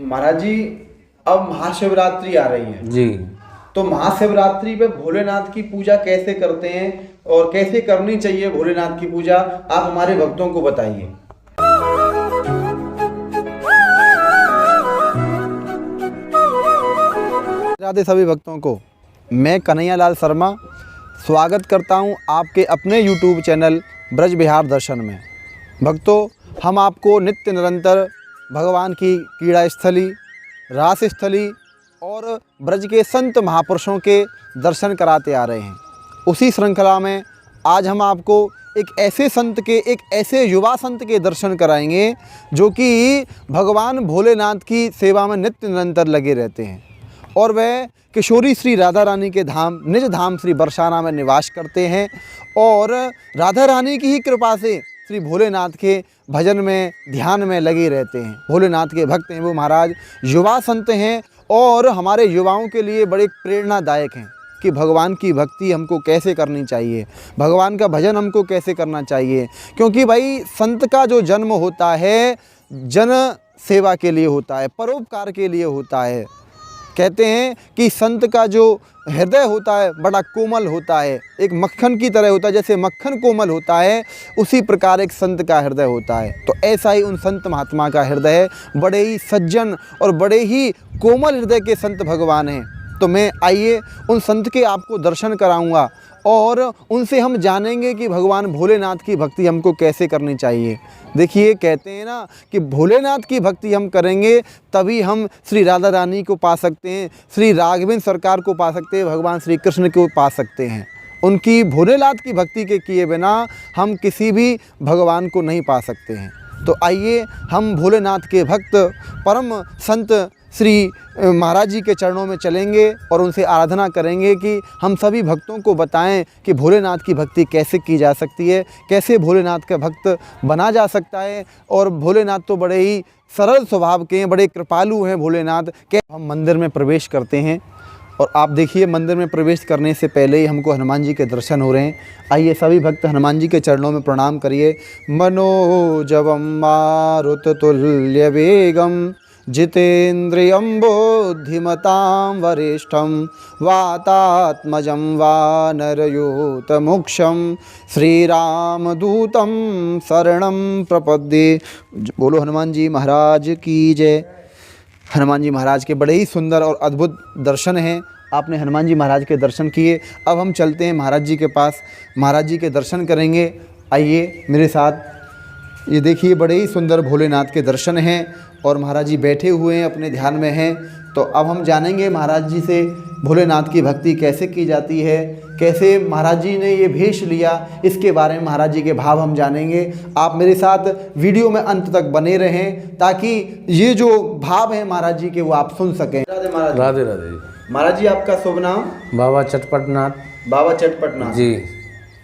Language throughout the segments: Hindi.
महाराज जी, अब महाशिवरात्रि आ रही है जी। तो महाशिवरात्रि पे भोलेनाथ की पूजा कैसे करते हैं और कैसे करनी चाहिए भोलेनाथ की पूजा, आप हमारे भक्तों को बताइए। राधे सभी भक्तों को, मैं कन्हैया लाल शर्मा स्वागत करता हूं आपके अपने YouTube चैनल ब्रज बिहार दर्शन में। भक्तों, हम आपको नित्य निरंतर भगवान की क्रीड़ा स्थली, रास स्थली और ब्रज के संत महापुरुषों के दर्शन कराते आ रहे हैं। उसी श्रृंखला में आज हम आपको एक ऐसे संत के, एक ऐसे युवा संत के दर्शन कराएंगे जो कि भगवान भोलेनाथ की सेवा में नित्य निरंतर लगे रहते हैं और वह किशोरी श्री राधा रानी के धाम, निज धाम श्री बरसाना में निवास करते हैं और राधा रानी की ही कृपा से श्री भोलेनाथ के भजन में, ध्यान में लगे रहते हैं। भोलेनाथ के भक्त हैं वो महाराज, युवा संत हैं और हमारे युवाओं के लिए बड़े प्रेरणादायक हैं कि भगवान की भक्ति हमको कैसे करनी चाहिए, भगवान का भजन हमको कैसे करना चाहिए। क्योंकि भाई संत का जो जन्म होता है जन सेवा के लिए होता है, परोपकार के लिए होता है। कहते हैं कि संत का जो हृदय होता है बड़ा कोमल होता है, एक मक्खन की तरह होता है। जैसे मक्खन कोमल होता है उसी प्रकार एक संत का हृदय होता है। तो ऐसा ही उन संत महात्मा का हृदय है, बड़े ही सज्जन और बड़े ही कोमल हृदय के संत भगवान हैं। तो मैं आइए उन संत के आपको दर्शन कराऊंगा और उनसे हम जानेंगे कि भगवान भोलेनाथ की भक्ति हमको कैसे करनी चाहिए। देखिए, कहते हैं ना कि भोलेनाथ की भक्ति हम करेंगे तभी हम श्री राधा रानी को पा सकते हैं, श्री राघवेंद्र सरकार को पा सकते हैं, भगवान श्री कृष्ण को पा सकते हैं। उनकी भोलेनाथ की भक्ति के किए बिना हम किसी भी भगवान को नहीं पा सकते हैं। तो आइए हम भोलेनाथ के भक्त परम संत श्री महाराज जी के चरणों में चलेंगे और उनसे आराधना करेंगे कि हम सभी भक्तों को बताएं कि भोलेनाथ की भक्ति कैसे की जा सकती है, कैसे भोलेनाथ का भक्त बना जा सकता है। और भोलेनाथ तो बड़े ही सरल स्वभाव के हैं, बड़े कृपालु हैं भोलेनाथ के। हम मंदिर में प्रवेश करते हैं और आप देखिए मंदिर में प्रवेश करने से पहले ही हमको हनुमान जी के दर्शन हो रहे हैं। आइए सभी भक्त हनुमान जी के चरणों में प्रणाम करिए। मनोजवम मारुततुल्य वेगम जितेन्द्रियं बुद्धिमतां वरिष्ठं वातात्मजं वानरयूतमुक्षं श्रीरामदूतं शरणं प्रपद्ये। बोलो हनुमान जी महाराज की जय। हनुमान जी महाराज के बड़े ही सुंदर और अद्भुत दर्शन हैं। आपने हनुमान जी महाराज के दर्शन किए, अब हम चलते हैं महाराज जी के पास, महाराज जी के दर्शन करेंगे। आइए मेरे साथ, ये देखिए बड़े ही सुंदर भोलेनाथ के दर्शन हैं और महाराज जी बैठे हुए हैं, अपने ध्यान में हैं। तो अब हम जानेंगे महाराज जी से भोलेनाथ की भक्ति कैसे की जाती है, कैसे महाराज जी ने ये भेष लिया, इसके बारे में महाराज जी के भाव हम जानेंगे। आप मेरे साथ वीडियो में अंत तक बने रहें ताकि ये जो भाव है महाराज जी के वो आप सुन सकें। राधे महाराज। राधे राधे। महाराज जी आपका शुभ नाम? बाबा चटपटनाथ। बाबा चटपटनाथ जी।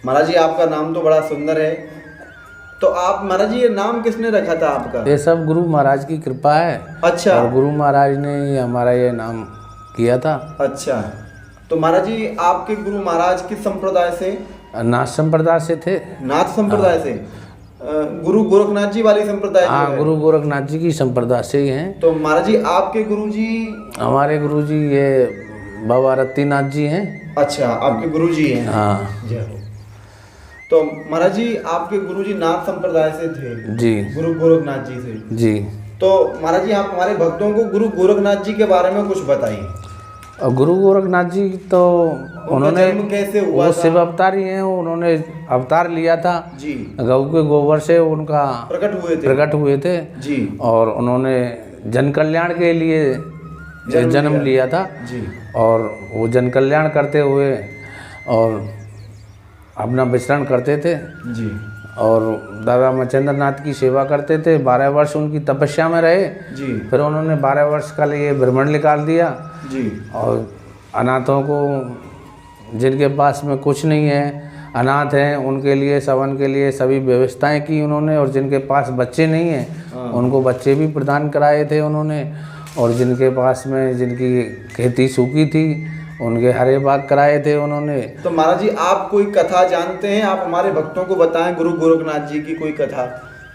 महाराज जी आपका नाम तो बड़ा सुंदर है। तो आप महाराज जी ये नाम किसने रखा था आपका? ये सब गुरु महाराज की कृपा है। अच्छा। और गुरु महाराज ने हमारा ये नाम किया था। अच्छा, तो महाराज जी आपके गुरु महाराज किस संप्रदाय से? नाथ संप्रदाय से थे। नाथ संप्रदाय से? गुरु गोरखनाथ जी वाली संप्रदाय? हाँ, गुरु गोरखनाथ जी की संप्रदाय से ही हैं। तो महाराज जी आपके गुरु जी? हमारे गुरु जी ये बाबा रत्तीनाथ जी हैं। अच्छा, आपके गुरु जी हैं। हाँ। तो महाराज जी आपके गुरुजी नाथ संप्रदाय से थे? जी। गुरु गोरखनाथ जी से? जी। तो महाराज जी आप हमारे भक्तों को गुरु गोरखनाथ जी के बारे में कुछ बताइए। और गुरु गोरखनाथ जी तो उन्होंने कैसे हुआ? वो शिव अवतारी हैं, उन्होंने अवतार लिया था जी। गऊ के गोबर से उनका प्रकट हुए थे जी। और उन्होंने जन कल्याण के लिए जन्म लिया था जी। और वो जन कल्याण करते हुए और अपना विचरण करते थे जी। और दादा मचेंद्र नाथ की सेवा करते थे। 12 वर्ष उनकी तपस्या में रहे जी। फिर उन्होंने 12 वर्ष का लिए ब्रह्मंड निकाल दिया जी। और अनाथों को, जिनके पास में कुछ नहीं है, अनाथ हैं, उनके लिए, सवन के लिए सभी व्यवस्थाएं की उन्होंने। और जिनके पास बच्चे नहीं हैं उनको बच्चे भी प्रदान कराए थे उन्होंने। और जिनके पास में, जिनकी खेती सूखी थी, उनके हरे बाग कराए थे उन्होंने। तो महाराज जी आप कोई कथा जानते हैं? आप हमारे भक्तों को बताएं गुरु गोरखनाथ जी की कोई कथा,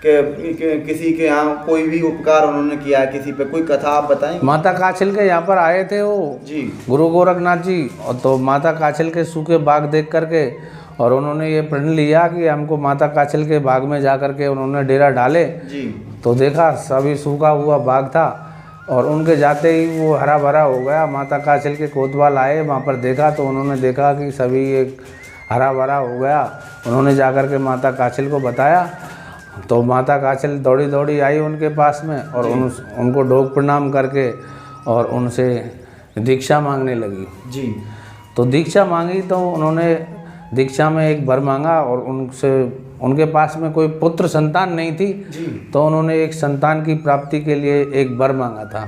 किसी के यहाँ कोई भी उपकार उन्होंने किया है, किसी पे कोई कथा आप बताएंगे? माता काछिल के यहाँ पर आए थे वो जी गुरु गोरखनाथ जी, और तो माता काछिल के सूखे बाग देख करके और उन्होंने ये प्रण लिया कि हमको माता काछिल के बाग में जा करके उन्होंने डेरा डाले। जी तो देखा सभी सूखा हुआ बाग था और उनके जाते ही वो हरा भरा हो गया। माता काछिल के कोतवाल आए, वहाँ पर देखा तो उन्होंने देखा कि सभी एक हरा भरा हो गया। उन्होंने जाकर के माता काछिल को बताया तो माता काछिल दौड़ी दौड़ी आई उनके पास में और उनको ढोक प्रणाम करके और उनसे दीक्षा मांगने लगी। जी तो दीक्षा मांगी तो उन्होंने दीक्षा में एक वर मांगा और उनसे उनके पास में कोई पुत्र संतान नहीं थी, तो उन्होंने एक संतान की प्राप्ति के लिए एक वर मांगा था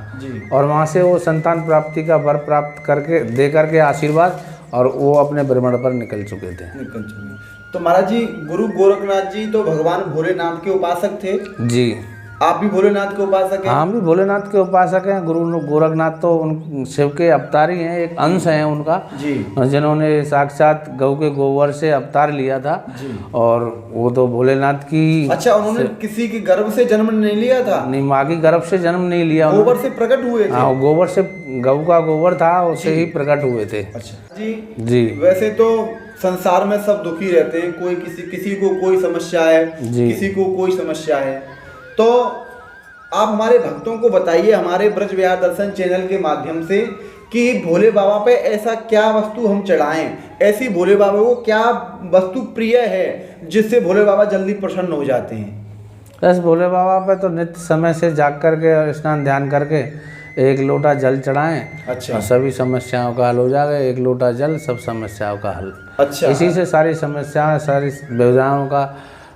और वहाँ से वो संतान प्राप्ति का वर प्राप्त करके दे करके आशीर्वाद और वो अपने भ्रमण पर निकल चुके थे। तो महाराज जी गुरु गोरखनाथ जी तो भगवान भोलेनाथ के उपासक थे। जी आप भी भोलेनाथ के उपासक हैं? हम भी भोलेनाथ के उपासक हैं। गुरु गोरखनाथ तो उन शिव के अवतार ही हैं, एक अंश हैं उनका जी, जिन्होंने साक्षात गौ के गोबर से अवतार लिया था जी। और वो तो भोलेनाथ की। अच्छा, उन्होंने किसी के गर्भ से जन्म नहीं लिया था? नहीं, माँ की गर्भ से जन्म नहीं लिया, गोबर से प्रकट हुए थे। हाँ, गोबर से, गौ का गोबर था उससे ही प्रकट हुए थे। अच्छा जी जी। वैसे तो संसार में सब दुखी रहते हैं, कोई किसी को कोई समस्या है, किसी को कोई समस्या है। तो आप हमारे भक्तों को बताइए हमारे ब्रज विहार दर्शन चैनल के माध्यम से कि भोले बाबा पे ऐसा क्या वस्तु हम चढ़ाएं, ऐसी भोले बाबा को क्या वस्तु प्रिय है जिससे भोले बाबा जल्दी प्रसन्न हो जाते हैं? बस भोले बाबा पे तो नित्य समय से जाग करके और स्नान ध्यान करके एक लोटा जल चढ़ाएं। अच्छा। और सभी समस्याओं का हल हो जाएगा। एक लोटा जल सब समस्याओं का हल। अच्छा। इसी से सारी समस्याएं, सारी विविधाओं का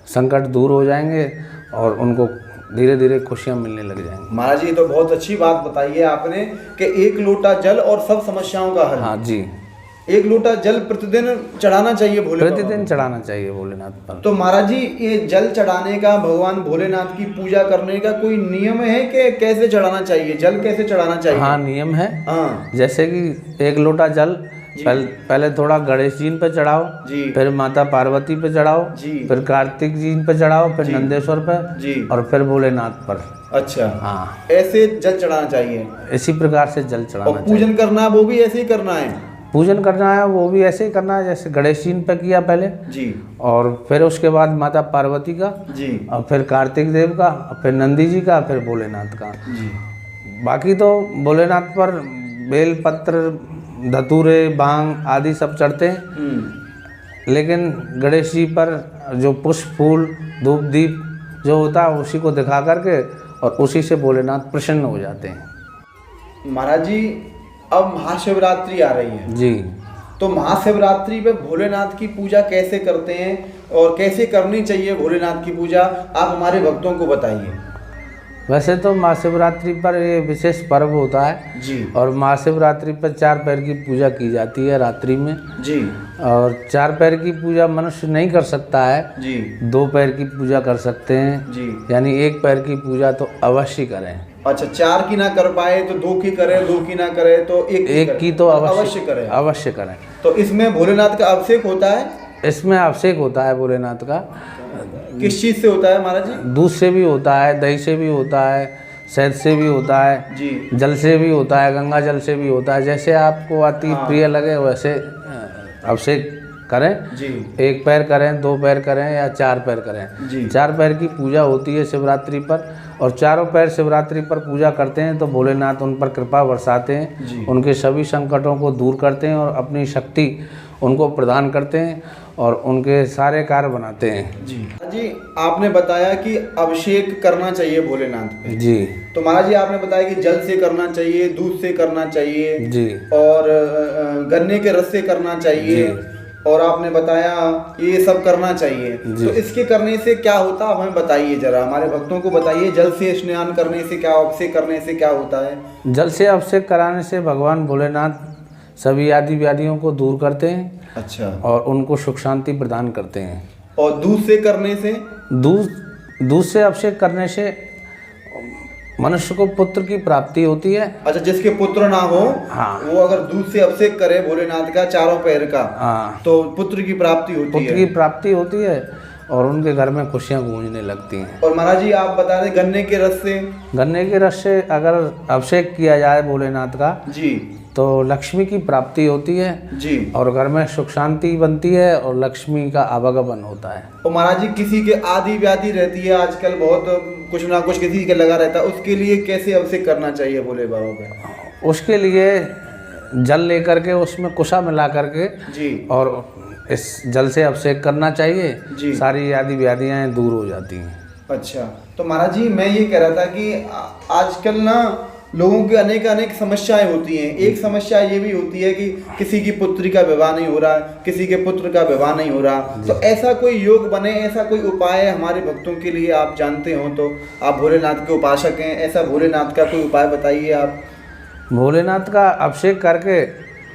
संकट दूर हो जाएंगे और उनको धीरे धीरे खुशियां मिलने लग जाएंगी। महाराज जी तो बहुत अच्छी बात बताई है आपने कि एक लोटा जल और सब समस्याओं का हल। हाँ जी। एक लोटा जल प्रतिदिन चढ़ाना चाहिए भोले बाबा प्रतिदिन चढ़ाना चाहिए भोलेनाथ पर। तो महाराज जी ये जल चढ़ाने का, भगवान भोलेनाथ की पूजा करने का कोई नियम है कि कैसे चढ़ाना चाहिए, जल कैसे चढ़ाना चाहिए? हाँ, नियम है। हाँ। जैसे कि एक लोटा जल पहले थोड़ा गणेश जी पे चढ़ाओ, फिर माता पार्वती पे चढ़ाओ, फिर कार्तिक जी पे चढ़ाओ, फिर नंदेश्वर पे और फिर भोलेनाथ पर। अच्छा। हाँ, ऐसे जल चढ़ाना चाहिए। इसी प्रकार से जल चढ़ाना और पूजन करना है वो भी ऐसे ही करना है? पूजन करना है वो भी ऐसे ही करना है जैसे गणेश जी पे किया पहले जी, और फिर उसके बाद माता पार्वती का जी, और फिर कार्तिक देव का और फिर नंदी जी का, फिर भोलेनाथ का जी। बाकी तो भोलेनाथ पर बेल पत्र, धतूरे, भांग आदि सब चढ़ते हैं, लेकिन गणेश जी पर जो पुष्प, फूल, धूप, दीप जो होता है उसी को दिखा करके और उसी से भोलेनाथ प्रसन्न हो जाते हैं। महाराज जी अब महाशिवरात्रि आ रही है जी, तो महाशिवरात्रि पे भोलेनाथ की पूजा कैसे करते हैं और कैसे करनी चाहिए भोलेनाथ की पूजा, आप हमारे भक्तों को बताइए। वैसे तो महाशिवरात्रि पर ये विशेष पर्व होता है जी, और महाशिवरात्रि पर 4 पैर की पूजा की जाती है रात्रि में जी, और 4 पैर की पूजा मनुष्य नहीं कर सकता है जी, 2 पैर की पूजा कर सकते हैं जी। यानी 1 पैर की पूजा तो अवश्य करें। अच्छा, 4 की ना कर पाए तो 2 की करें, 2 की ना करे तो 1 की तो अवश्य करें। अवश्य करें। तो इसमें भोलेनाथ का अभिषेक होता है? इसमें अभिषेक होता है भोलेनाथ का। किस चीज से होता है महाराज जी? दूध से भी होता है, दही से भी होता है, शहद से भी होता है जी, जल से भी होता है, गंगा जल से भी होता है। जैसे आपको अति प्रिय लगे वैसे अभिषेक करें जी। 1 पैर करें, 2 पैर करें या 4 पैर करें जी। 4 पैर की पूजा होती है शिवरात्रि पर और चारों पैर शिवरात्रि पर पूजा करते हैं तो भोलेनाथ उन पर कृपा बरसाते हैं, उनके सभी संकटों को दूर करते हैं और अपनी शक्ति उनको प्रदान करते हैं और उनके सारे कार्य बनाते हैं। जी जी, आपने बताया कि अभिषेक करना चाहिए भोलेनाथ पे। जी। तो महाराज जी आपने बताया कि जल से करना चाहिए, दूध से करना चाहिए जी, और गन्ने के रस से करना चाहिए और आपने बताया ये सब करना चाहिए। तो इसके करने से क्या होता है हमें बताइए, जरा हमारे भक्तों को बताइए। जल से स्नान करने से क्या, अभिषेक करने से क्या होता है? जल से अभिषेक कराने से भगवान भोलेनाथ सभी आदि व्याधियों को दूर करते हैं। अच्छा। और उनको सुख शांति प्रदान करते हैं। और दूध से करने से? दूध से अभिषेक करने से मनुष्य को पुत्र की प्राप्ति होती है। अच्छा, जिसके पुत्र ना हो, हाँ, वो अगर दूध से अभिषेक करे भोलेनाथ का 4 पैर का, हाँ, तो पुत्र की प्राप्ति होती है। पुत्र की प्राप्ति होती है और उनके घर में खुशियाँ गूंजने लगती हैं। और महाराज जी आप बता दें गन्ने के रस से, गन्ने के रस से अगर अभिषेक किया जाए भोलेनाथ का जी तो लक्ष्मी की प्राप्ति होती है जी, और घर में सुख शांति बनती है और लक्ष्मी का आवागमन होता है। और महाराज जी किसी के आदि व्याधि रहती है आजकल, बहुत कुछ ना कुछ किसी के लगा रहता है, उसके लिए कैसे अभिषेक करना चाहिए भोले बाबा पे? उसके लिए जल लेकर के उसमें कुशा मिला करके जी, और इस जल से अभिषेक करना चाहिए जी। सारी आदि व्याधियाँ दूर हो जाती हैं। अच्छा, तो महाराज जी मैं ये कह रहा था कि आजकल ना लोगों की अनेक समस्याएं होती हैं। एक समस्या ये भी होती है कि किसी की पुत्री का विवाह नहीं हो रहा, किसी के पुत्र का विवाह नहीं हो रहा, तो ऐसा कोई योग बने, ऐसा कोई उपाय हमारे भक्तों के लिए आप जानते हो तो? आप भोलेनाथ के उपासक हैं, ऐसा भोलेनाथ का कोई उपाय बताइए आप। भोलेनाथ का अभिषेक करके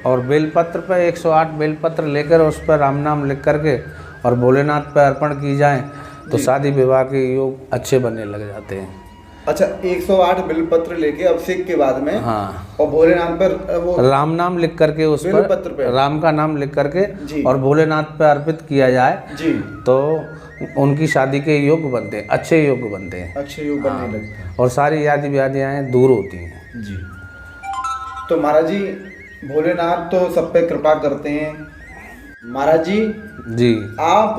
और बेलपत्र पर 108 बेलपत्र लेकर उस पर राम नाम लिख करके और भोलेनाथ पर अर्पण की जाए तो शादी विवाह के योग अच्छे बनने लग जाते हैं। अच्छा, 108 बिलपत्र लेके अभिषेक के बाद में, हाँ, और भोलेनाथ पर वो राम नाम लिख करके उस बेलपत्र पे पर राम का नाम लिख करके जी, और भोलेनाथ पर अर्पित किया जाए जी, तो उनकी शादी के योग बनते हैं, अच्छे योग बनते हैं, अच्छे योग बनने लगते हैं और सारी आदि व्याधियाँ दूर होती हैं। जी। तो महाराज जी भोलेनाथ तो सब पे कृपा करते हैं। महाराज जी आप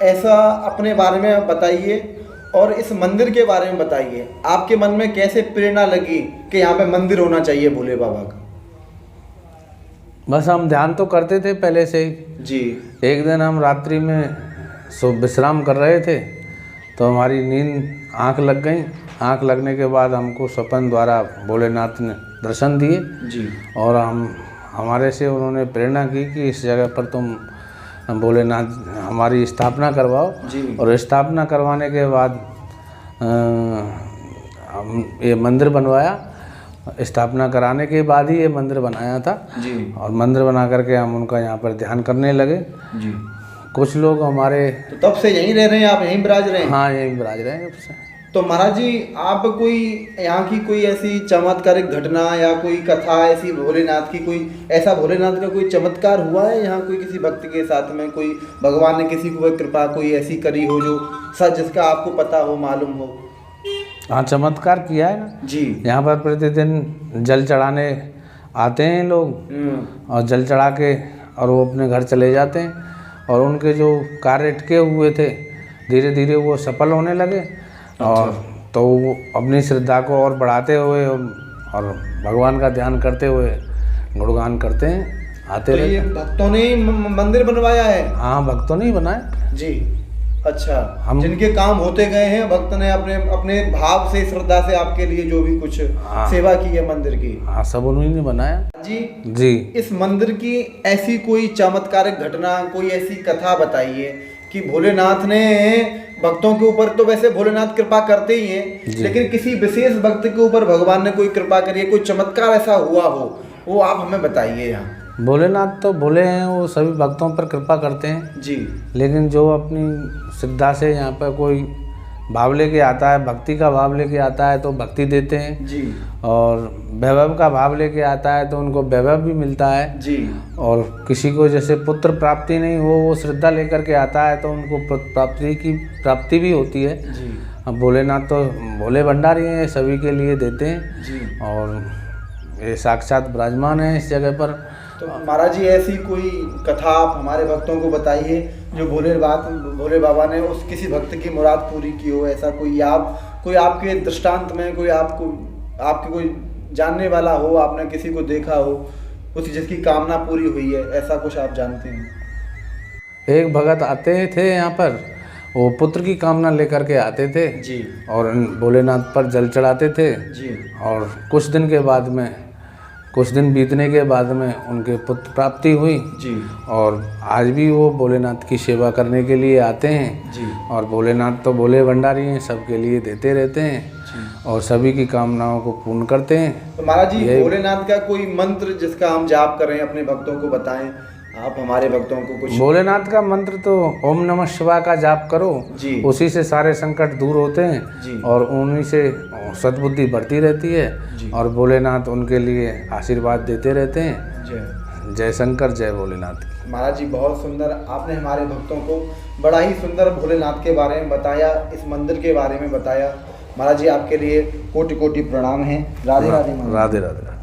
ऐसा अपने बारे में बताइए और इस मंदिर के बारे में बताइए, आपके मन में कैसे प्रेरणा लगी कि यहाँ पे मंदिर होना चाहिए भोले बाबा का? बस हम ध्यान तो करते थे पहले से ही जी। एक दिन हम रात्रि में विश्राम कर रहे थे तो हमारी नींद आंख लग गई। आंख लगने के बाद हमको सपन द्वारा भोलेनाथ ने दर्शन दिए जी, और हमारे से उन्होंने प्रेरणा की कि इस जगह पर तुम भोलेनाथ हमारी स्थापना करवाओ जी। और स्थापना करवाने के बाद हम ये मंदिर बनवाया। स्थापना कराने के बाद ही ये मंदिर बनाया था जी, और मंदिर बना करके हम उनका यहाँ पर ध्यान करने लगे। जी। कुछ लोग हमारे तो तब से यहीं रह रहे हैं आप, यहीं विराज रहे हैं? हाँ यहीं विराज रहे हैं अब से। तो महाराज जी आप कोई यहाँ की कोई ऐसी चमत्कारिक घटना या कोई कथा ऐसी भोलेनाथ की, कोई ऐसा भोलेनाथ का कोई चमत्कार हुआ है यहाँ कोई किसी भक्त के साथ में, कोई भगवान ने किसी को कृपा कोई ऐसी करी हो जो सच जिसका आपको पता हो, मालूम हो? हाँ चमत्कार किया है ना जी। यहाँ पर प्रतिदिन जल चढ़ाने आते हैं लोग और जल चढ़ा के और वो अपने घर चले जाते हैं और उनके जो कार्य अटके हुए थे धीरे धीरे वो सफल होने लगे। और तो वो अपनी श्रद्धा को और बढ़ाते हुए और भगवान का ध्यान करते हुए गुणगान करते हैं, आते तो रहते ये हैं। भक्तों ने ही मंदिर बनवाया है? हाँ भक्तों ने ही बनाया जी। अच्छा, हम जिनके काम होते गए हैं भक्त ने अपने अपने भाव से श्रद्धा से आपके लिए जो भी कुछ हाँ। सेवा की है मंदिर की। हाँ सब उन्हीं ने बनाया जी। जी। इस मंदिर की ऐसी कोई चमत्कारिक घटना, कोई ऐसी कथा बताइए कि भोलेनाथ ने भक्तों के ऊपर, तो वैसे भोलेनाथ कृपा करते ही हैं, लेकिन किसी विशेष भक्त के ऊपर भगवान ने कोई कृपा करी है, कोई चमत्कार ऐसा हुआ हो, वो आप हमें बताइए। यहाँ भोलेनाथ तो भोले हैं, वो सभी भक्तों पर कृपा करते हैं जी, लेकिन जो अपनी श्रद्धा से यहाँ पर कोई भाव लेके आता है, भक्ति का भाव लेके आता है तो भक्ति देते हैं जी, और वैभव का भाव लेके आता है तो उनको वैभव भी मिलता है जी। और किसी को जैसे पुत्र प्राप्ति नहीं हो, वो श्रद्धा लेकर के आता है तो उनको प्राप्ति भी होती है जी। अब भोलेनाथ तो भोले भंडारी हैं, सभी के लिए देते हैं जी। और ये साक्षात विराजमान है इस जगह पर। तो महाराज जी ऐसी कोई कथा आप हमारे भक्तों को बताइए जो भोले बाबा ने उस किसी भक्त की मुराद पूरी की हो, ऐसा कोई आपके दृष्टांत में कोई आपके कोई जानने वाला हो, आपने किसी को देखा हो उस जिसकी कामना पूरी हुई है, ऐसा कुछ आप जानते हैं? एक भगत आते थे यहाँ पर, वो पुत्र की कामना लेकर के आते थे जी, और भोलेनाथ पर जल चढ़ाते थे जी, और कुछ दिन बीतने के बाद में उनके पुत्र प्राप्ति हुई जी, और आज भी वो भोलेनाथ की सेवा करने के लिए आते हैं जी। और भोलेनाथ तो भोले भंडारी हैं, सबके लिए देते रहते हैं और सभी की कामनाओं को पूर्ण करते हैं। तो महाराज जी भोलेनाथ का कोई मंत्र जिसका हम जाप करें अपने भक्तों को बताएं, आप हमारे भक्तों को कुछ। भोलेनाथ का मंत्र तो ओम नमः शिवाय का जाप करो जी, उसी से सारे संकट दूर होते हैं जी, और उन्हीं से सद्बुद्धि बढ़ती रहती है जी। और भोलेनाथ उनके लिए आशीर्वाद देते रहते हैं। जय जय शंकर, जय भोलेनाथ। महाराज जी बहुत सुंदर, आपने हमारे भक्तों को बड़ा ही सुंदर भोलेनाथ के बारे में बताया, इस मंदिर के बारे में बताया। महाराज जी आपके लिए कोटि कोटि प्रणाम हैं। राधे राधे महाराज। राधे राधे।